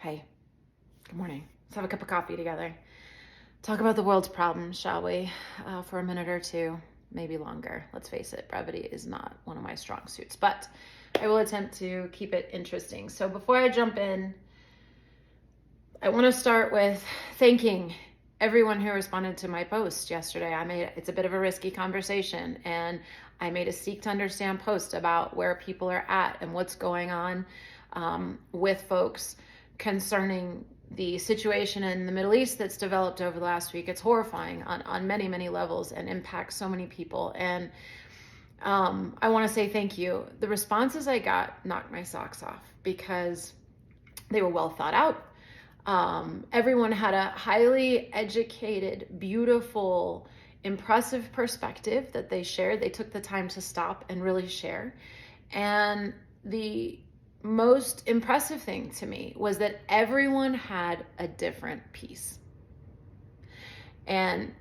Hey, good morning. Let's have a cup of coffee together. Talk about the world's problems, shall we? For a minute or two, maybe longer. Let's face it, brevity is not one of my strong suits, but I will attempt to keep it interesting. So before I jump in, I want to start with thanking everyone who responded to my post yesterday. It's a bit of a risky conversation, and I made a seek to understand post about where people are at and what's going on with folks concerning the situation in the Middle East that's developed over the last week. It's horrifying on many, many levels and impacts so many people. And I want to say thank you. The responses I got knocked my socks off because they were well thought out. Everyone had a highly educated, beautiful, impressive perspective that they shared. They took the time to stop and really share. And the most impressive thing to me was that everyone had a different piece. And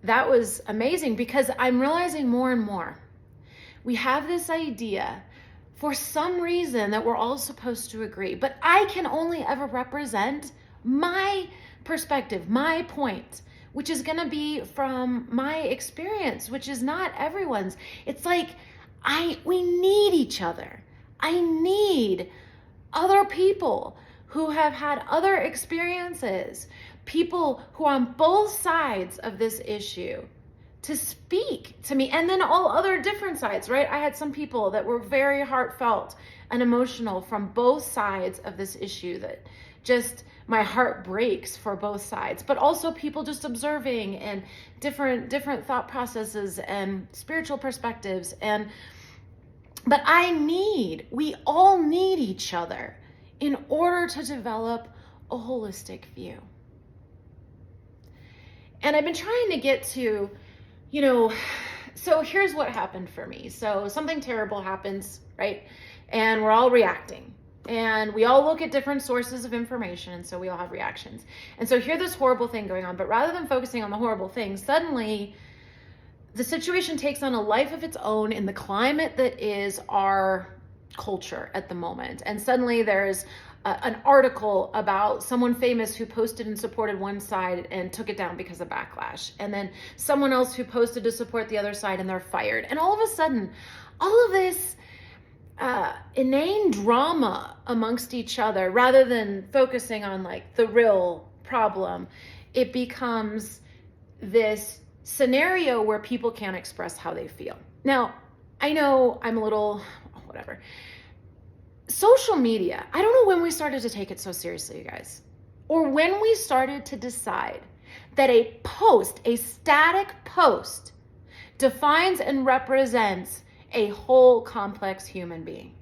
that was amazing because I'm realizing more and more, we have this idea for some reason that we're all supposed to agree, but I can only ever represent my perspective, my point, which is going to be from my experience, which is not everyone's. It's like, we need each other. I need other people who have had other experiences, people who are on both sides of this issue to speak to me, and then all other different sides, right? I had some people that were very heartfelt and emotional from both sides of this issue that just my heart breaks for both sides, but also people just observing and different thought processes and spiritual perspectives. But we all need each other in order to develop a holistic view. And I've been trying to get to, so here's what happened for me. So something terrible happens, right? And we're all reacting. And we all look at different sources of information, and so we all have reactions. And so here's this horrible thing going on, but rather than focusing on the horrible thing, suddenly the situation takes on a life of its own in the climate that is our culture at the moment. And suddenly there's an article about someone famous who posted and supported one side and took it down because of backlash. And then someone else who posted to support the other side and they're fired. And all of a sudden, all of this inane drama amongst each other, rather than focusing on like the real problem, it becomes this scenario where people can't express how they feel. Now, I know I'm a little, whatever. Social media, I don't know when we started to take it so seriously, you guys, or when we started to decide that a static post, defines and represents a whole complex human being.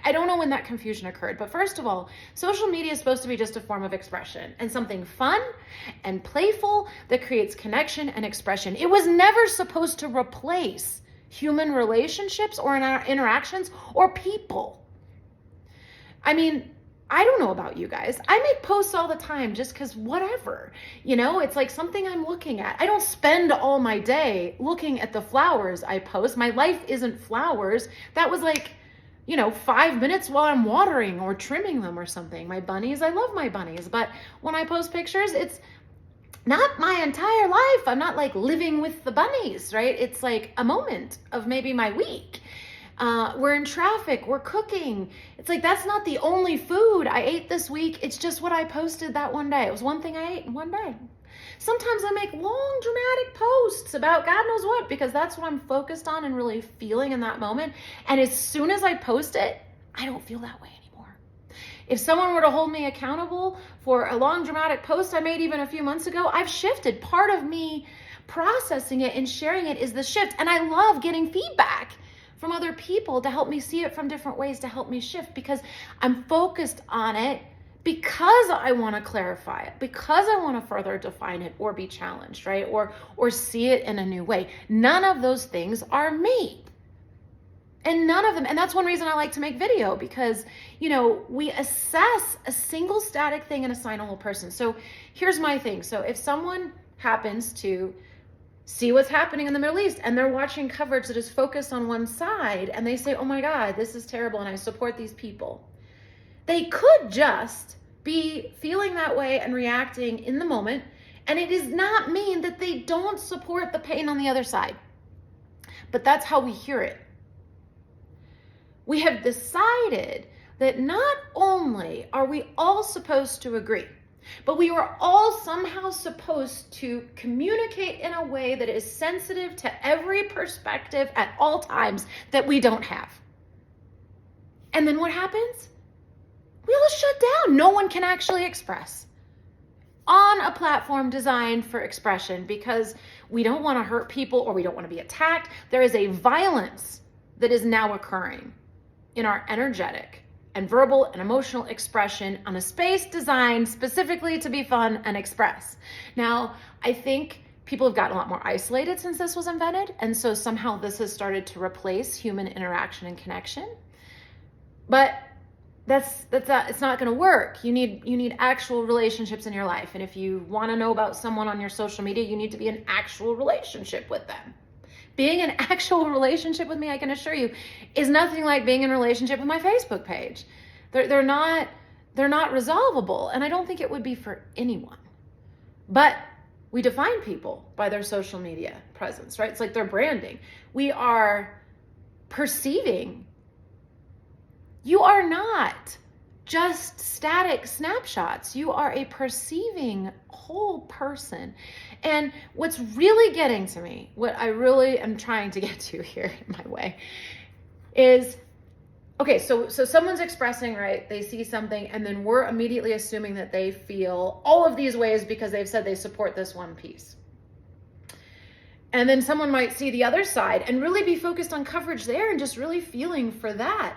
I don't know when that confusion occurred, but first of all, social media is supposed to be just a form of expression and something fun and playful that creates connection and expression. It was never supposed to replace human relationships or interactions or people. I mean, I don't know about you guys. I make posts all the time just because whatever, it's like something I'm looking at. I don't spend all my day looking at the flowers I post. My life isn't flowers. That was like, 5 minutes while I'm watering or trimming them or something. My bunnies, I love my bunnies. But when I post pictures, it's not my entire life. I'm not like living with the bunnies, right? It's like a moment of maybe my week. We're in traffic, we're cooking. It's like, that's not the only food I ate this week. It's just what I posted that one day. It was one thing I ate in one day. Sometimes I make long dramatic posts about God knows what, because that's what I'm focused on and really feeling in that moment. And as soon as I post it, I don't feel that way anymore. If someone were to hold me accountable for a long dramatic post I made even a few months ago, I've shifted. Part of me processing it and sharing it is the shift. And I love getting feedback from other people to help me see it from different ways to help me shift, because I'm focused on it because I want to clarify it, because I want to further define it or be challenged, right? Or see it in a new way. None of those things are me. And none of them, and that's one reason I like to make video, because, we assess a single static thing and assign a whole person. So here's my thing. So if someone happens to see what's happening in the Middle East and they're watching coverage that is focused on one side and they say, oh my God, this is terrible and I support these people, they could just be feeling that way and reacting in the moment. And it does not mean that they don't support the pain on the other side. But that's how we hear it. We have decided that not only are we all supposed to agree, but we are all somehow supposed to communicate in a way that is sensitive to every perspective at all times that we don't have. And then what happens? We all shut down. No one can actually express on a platform designed for expression because we don't want to hurt people or we don't want to be attacked. There is a violence that is now occurring in our energetic and verbal and emotional expression on a space designed specifically to be fun and express. Now, I think people have gotten a lot more isolated since this was invented, and so somehow this has started to replace human interaction and connection. But it's not going to work. You need actual relationships in your life, and if you want to know about someone on your social media, you need to be in actual relationship with them. Being in actual relationship with me, I can assure you, is nothing like being in a relationship with my Facebook page. They're not resolvable, and I don't think it would be for anyone. But we define people by their social media presence, right? It's like their branding. We are perceiving. You are not just static snapshots. You are a perceiving whole person. And what's really getting to me, what I really am trying to get to here in my way is, okay, so someone's expressing, right? They see something and then we're immediately assuming that they feel all of these ways because they've said they support this one piece. And then someone might see the other side and really be focused on coverage there and just really feeling for that.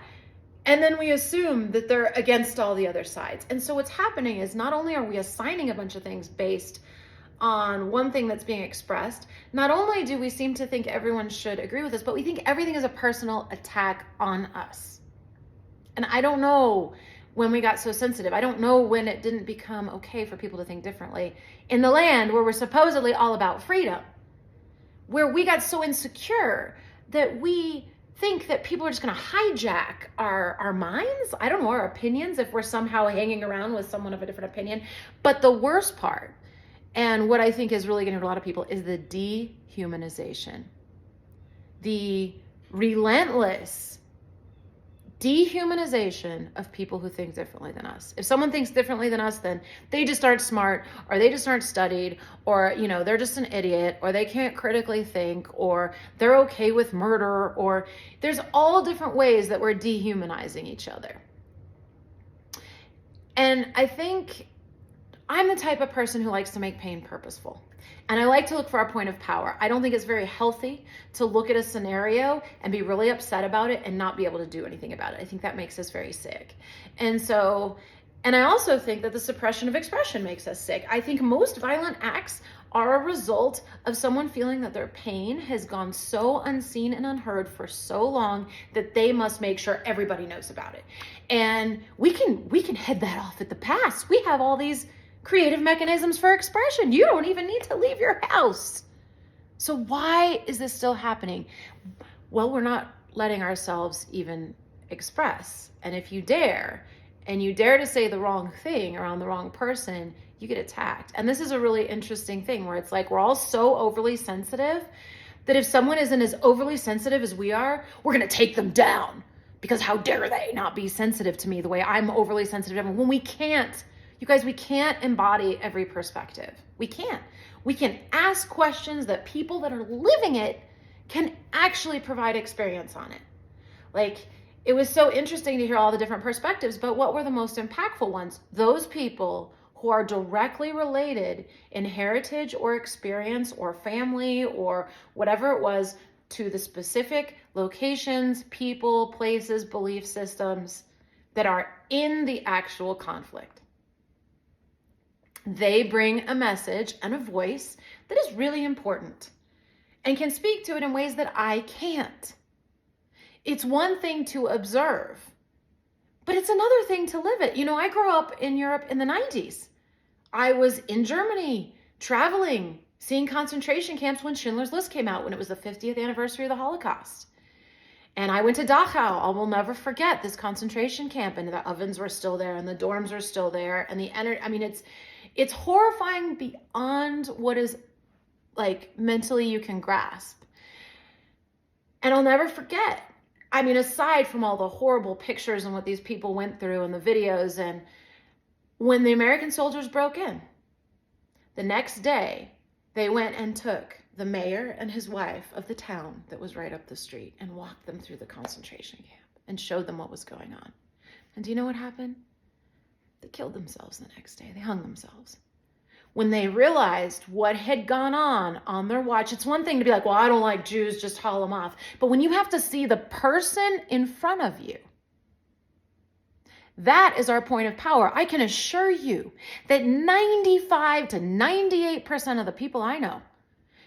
And then we assume that they're against all the other sides. And so what's happening is not only are we assigning a bunch of things based on one thing that's being expressed, not only do we seem to think everyone should agree with us, but we think everything is a personal attack on us. And I don't know when we got so sensitive. I don't know when it didn't become okay for people to think differently in the land where we're supposedly all about freedom, where we got so insecure that we think that people are just going to hijack our minds, I don't know, our opinions, if we're somehow hanging around with someone of a different opinion. But the worst part, and what I think is really getting to a lot of people, is the dehumanization, the relentless dehumanization of people who think differently than us. If someone thinks differently than us, then they just aren't smart, or they just aren't studied, or, they're just an idiot, or they can't critically think, or they're okay with murder, or there's all different ways that we're dehumanizing each other. And I think I'm the type of person who likes to make pain purposeful. And I like to look for our point of power. I don't think it's very healthy to look at a scenario and be really upset about it and not be able to do anything about it. I think that makes us very sick. And I also think that the suppression of expression makes us sick. I think most violent acts are a result of someone feeling that their pain has gone so unseen and unheard for so long that they must make sure everybody knows about it. And we can head that off at the pass. We have all these creative mechanisms for expression. You don't even need to leave your house. So why is this still happening? Well, we're not letting ourselves even express. And if you dare, and you dare to say the wrong thing around the wrong person, you get attacked. And this is a really interesting thing where it's like we're all so overly sensitive that if someone isn't as overly sensitive as we are, we're going to take them down because how dare they not be sensitive to me the way I'm overly sensitive. When we can't. You guys, we can't embody every perspective. We can't. We can ask questions that people that are living it can actually provide experience on it. Like, it was so interesting to hear all the different perspectives, but what were the most impactful ones? Those people who are directly related in heritage or experience or family or whatever it was to the specific locations, people, places, belief systems that are in the actual conflict. They bring a message and a voice that is really important and can speak to it in ways that I can't. It's one thing to observe, but it's another thing to live it. I grew up in Europe in the 90s. I was in Germany, traveling, seeing concentration camps when Schindler's List came out, when it was the 50th anniversary of the Holocaust. And I went to Dachau. I will never forget this concentration camp, and the ovens were still there, and the dorms are still there, and the energy. I mean, it's horrifying beyond what is like mentally you can grasp. And I'll never forget. I mean, aside from all the horrible pictures and what these people went through and the videos, and when the American soldiers broke in, the next day, they went and took the mayor and his wife of the town that was right up the street and walked them through the concentration camp and showed them what was going on. And do you know what happened? They killed themselves the next day. They hung themselves. When they realized what had gone on their watch, it's one thing to be like, well, I don't like Jews, just haul them off. But when you have to see the person in front of you, that is our point of power. I can assure you that 95 to 98% of the people I know,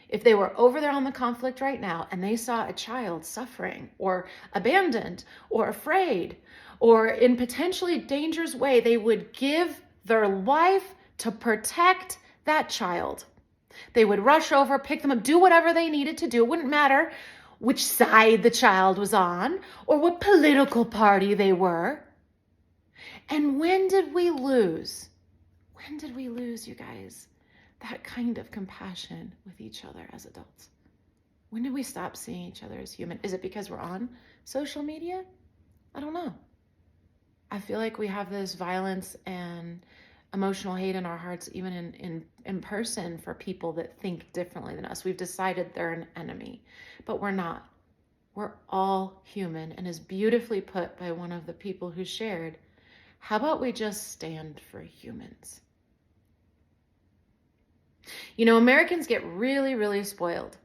if they were over there on the conflict right now and they saw a child suffering or abandoned or afraid or in potentially dangerous way, they would give their life to protect that child. They would rush over, pick them up, do whatever they needed to do. It wouldn't matter which side the child was on or what political party they were. And when did we lose? When did we lose, you guys, that kind of compassion with each other as adults? When did we stop seeing each other as human? Is it because we're on social media? I don't know. I feel like we have this violence and emotional hate in our hearts, even in person, for people that think differently than us. We've decided they're an enemy, but we're not. We're all human, and as beautifully put by one of the people who shared, how about we just stand for humans? You know, Americans get really, really spoiled.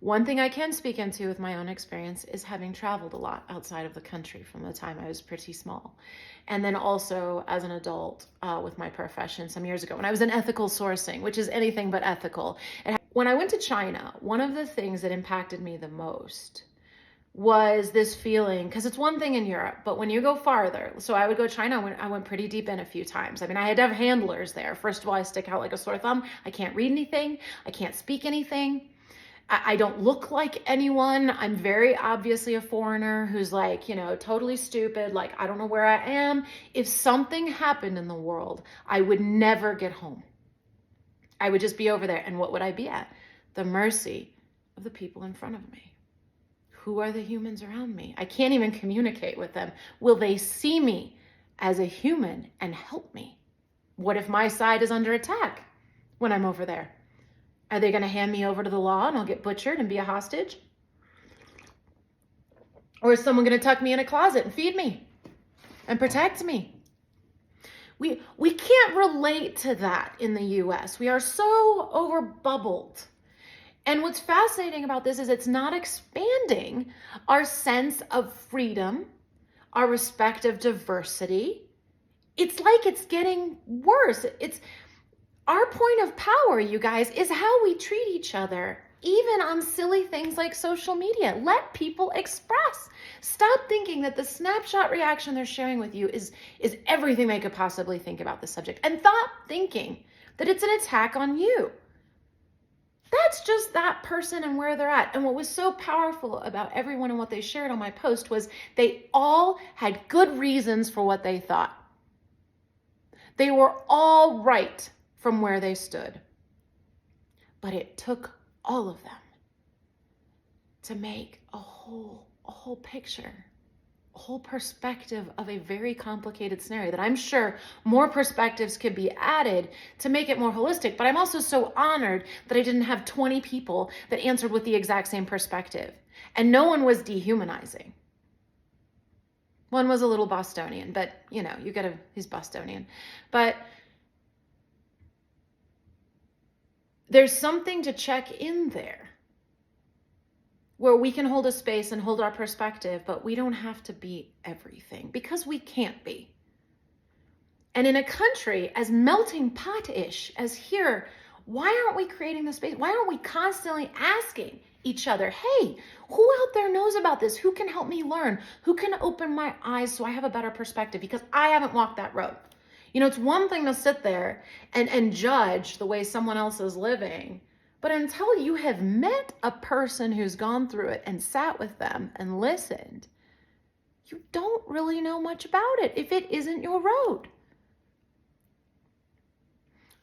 One thing I can speak into with my own experience is having traveled a lot outside of the country from the time I was pretty small. And then also as an adult with my profession some years ago when I was in ethical sourcing, which is anything but ethical. And when I went to China, one of the things that impacted me the most was this feeling, because it's one thing in Europe, but when you go farther, so I would go to China, I went pretty deep in a few times. I mean, I had to have handlers there. First of all, I stick out like a sore thumb. I can't read anything. I can't speak anything. I don't look like anyone. I'm very obviously a foreigner who's like, you know, totally stupid. Like, I don't know where I am. If something happened in the world, I would never get home. I would just be over there. And what would I be at? The mercy of the people in front of me. Who are the humans around me? I can't even communicate with them. Will they see me as a human and help me? What if my side is under attack when I'm over there? Are they going to hand me over to the law and I'll get butchered and be a hostage? Or is someone going to tuck me in a closet and feed me and protect me? We can't relate to that in the US. We are so overbubbled. And what's fascinating about this is it's not expanding our sense of freedom, our respect of diversity. It's like it's getting worse. It's our point of power, you guys, is how we treat each other, even on silly things like social media. Let people express. Stop thinking that the snapshot reaction they're sharing with you is everything they could possibly think about the subject. And stop thinking that it's an attack on you. That's just that person and where they're at. And what was so powerful about everyone and what they shared on my post was they all had good reasons for what they thought. They were all right from where they stood. But it took all of them to make a whole picture, a whole perspective of a very complicated scenario that I'm sure more perspectives could be added to make it more holistic. But I'm also so honored that I didn't have 20 people that answered with the exact same perspective. And no one was dehumanizing. One was a little Bostonian, but you know, he's Bostonian. But there's something to check in there where we can hold a space and hold our perspective, but we don't have to be everything because we can't be. And in a country as melting pot-ish as here, why aren't we creating the space? Why aren't we constantly asking each other, hey, who out there knows about this? Who can help me learn? Who can open my eyes so I have a better perspective? Because I haven't walked that road. You know, it's one thing to sit there and judge the way someone else is living, But until you have met a person who's gone through it and sat with them and listened, you don't really know much about it if it isn't your road.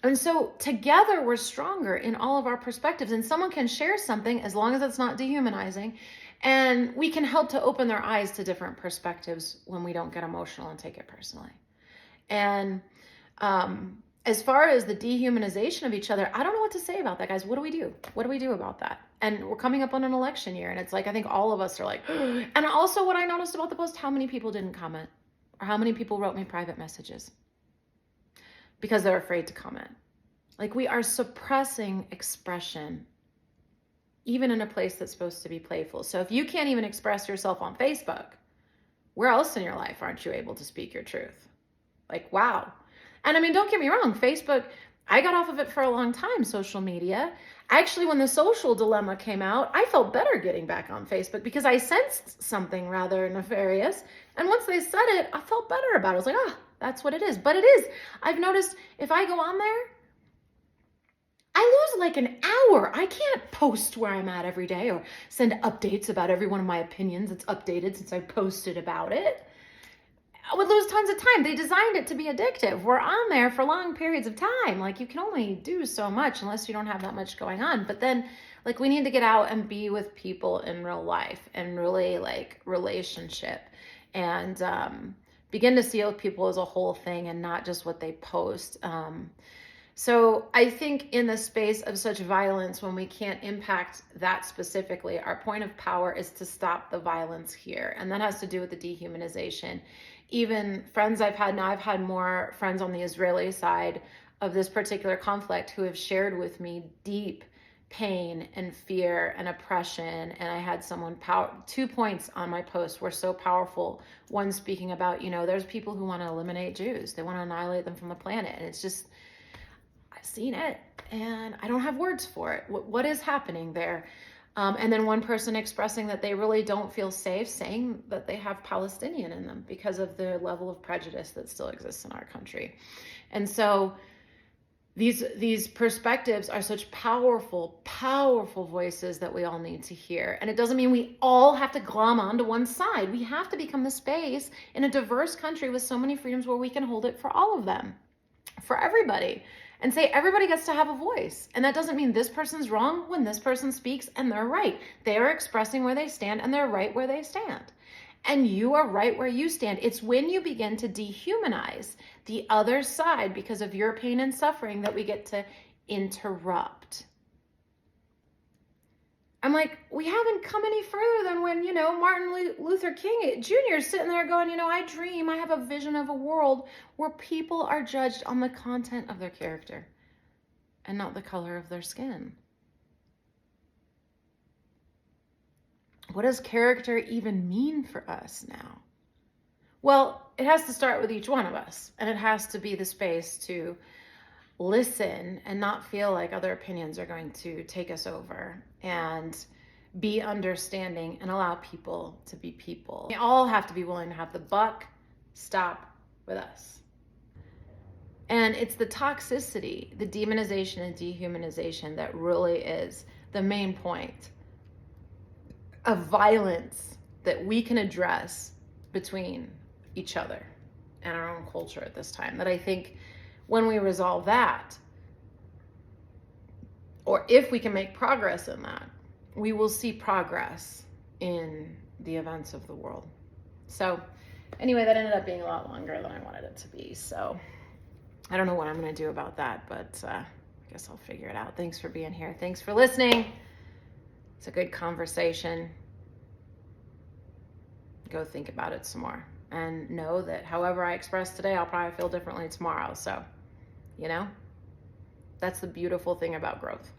And so together we're stronger in all of our perspectives, and someone can share something as long as it's not dehumanizing, and we can help to open their eyes to different perspectives when we don't get emotional and take it personally. And as far as the dehumanization of each other, I don't know what to say about that, guys. What do we do? What do we do about that? And we're coming up on an election year, and it's like, I think all of us are like, and also what I noticed about the post, how many people didn't comment, or how many people wrote me private messages because they're afraid to comment. Like, we are suppressing expression, even in a place that's supposed to be playful. So if you can't even express yourself on Facebook, where else in your life aren't you able to speak your truth? Like, wow. And I mean, don't get me wrong, Facebook, I got off of it for a long time, social media. Actually, when the social dilemma came out, I felt better getting back on Facebook because I sensed something rather nefarious. And once they said it, I felt better about it. I was like, ah, that's what it is. But it is. I've noticed if I go on there, I lose like an hour. I can't post where I'm at every day or send updates about every one of my opinions that's updated since I posted about it. I would lose tons of time. They designed it to be addictive. We're on there for long periods of time. Like, you can only do so much unless you don't have that much going on. But then, like, we need to get out and be with people in real life and really, like, relationship and begin to see people as a whole thing and not just what they post. So I think in the space of such violence, when we can't impact that specifically, our point of power is to stop the violence here. And that has to do with the dehumanization. Even friends I've had, now I've had more friends on the Israeli side of this particular conflict who have shared with me deep pain and fear and oppression. And I had someone, 2 points on my post were so powerful. One speaking about, there's people who want to eliminate Jews. They want to annihilate them from the planet. And it's just, I've seen it and I don't have words for it. What is happening there? And then one person expressing that they really don't feel safe saying that they have Palestinian in them because of the level of prejudice that still exists in our country. And so these perspectives are such powerful, powerful voices that we all need to hear. And it doesn't mean we all have to glom onto one side. We have to become the space in a diverse country with so many freedoms where we can hold it for all of them, for everybody. And say everybody gets to have a voice. And that doesn't mean this person's wrong when this person speaks and they're right. They are expressing where they stand and they're right where they stand. And you are right where you stand. It's when you begin to dehumanize the other side because of your pain and suffering that we get to interrupt. I'm like, we haven't come any further than when, Martin Luther King Jr. is sitting there going, I have a vision of a world where people are judged on the content of their character and not the color of their skin. What does character even mean for us now? Well, it has to start with each one of us, and it has to be the space to listen and not feel like other opinions are going to take us over, and be understanding and allow people to be people. We all have to be willing to have the buck stop with us. And it's the toxicity, the demonization and dehumanization that really is the main point of violence that we can address between each other and our own culture at this time. That I think when we resolve that, or if we can make progress in that, we will see progress in the events of the world. So anyway, that ended up being a lot longer than I wanted it to be. So I don't know what I'm going to do about that, but I guess I'll figure it out. Thanks for being here. Thanks for listening. It's a good conversation. Go think about it some more and know that however I express today, I'll probably feel differently tomorrow. So, that's the beautiful thing about growth.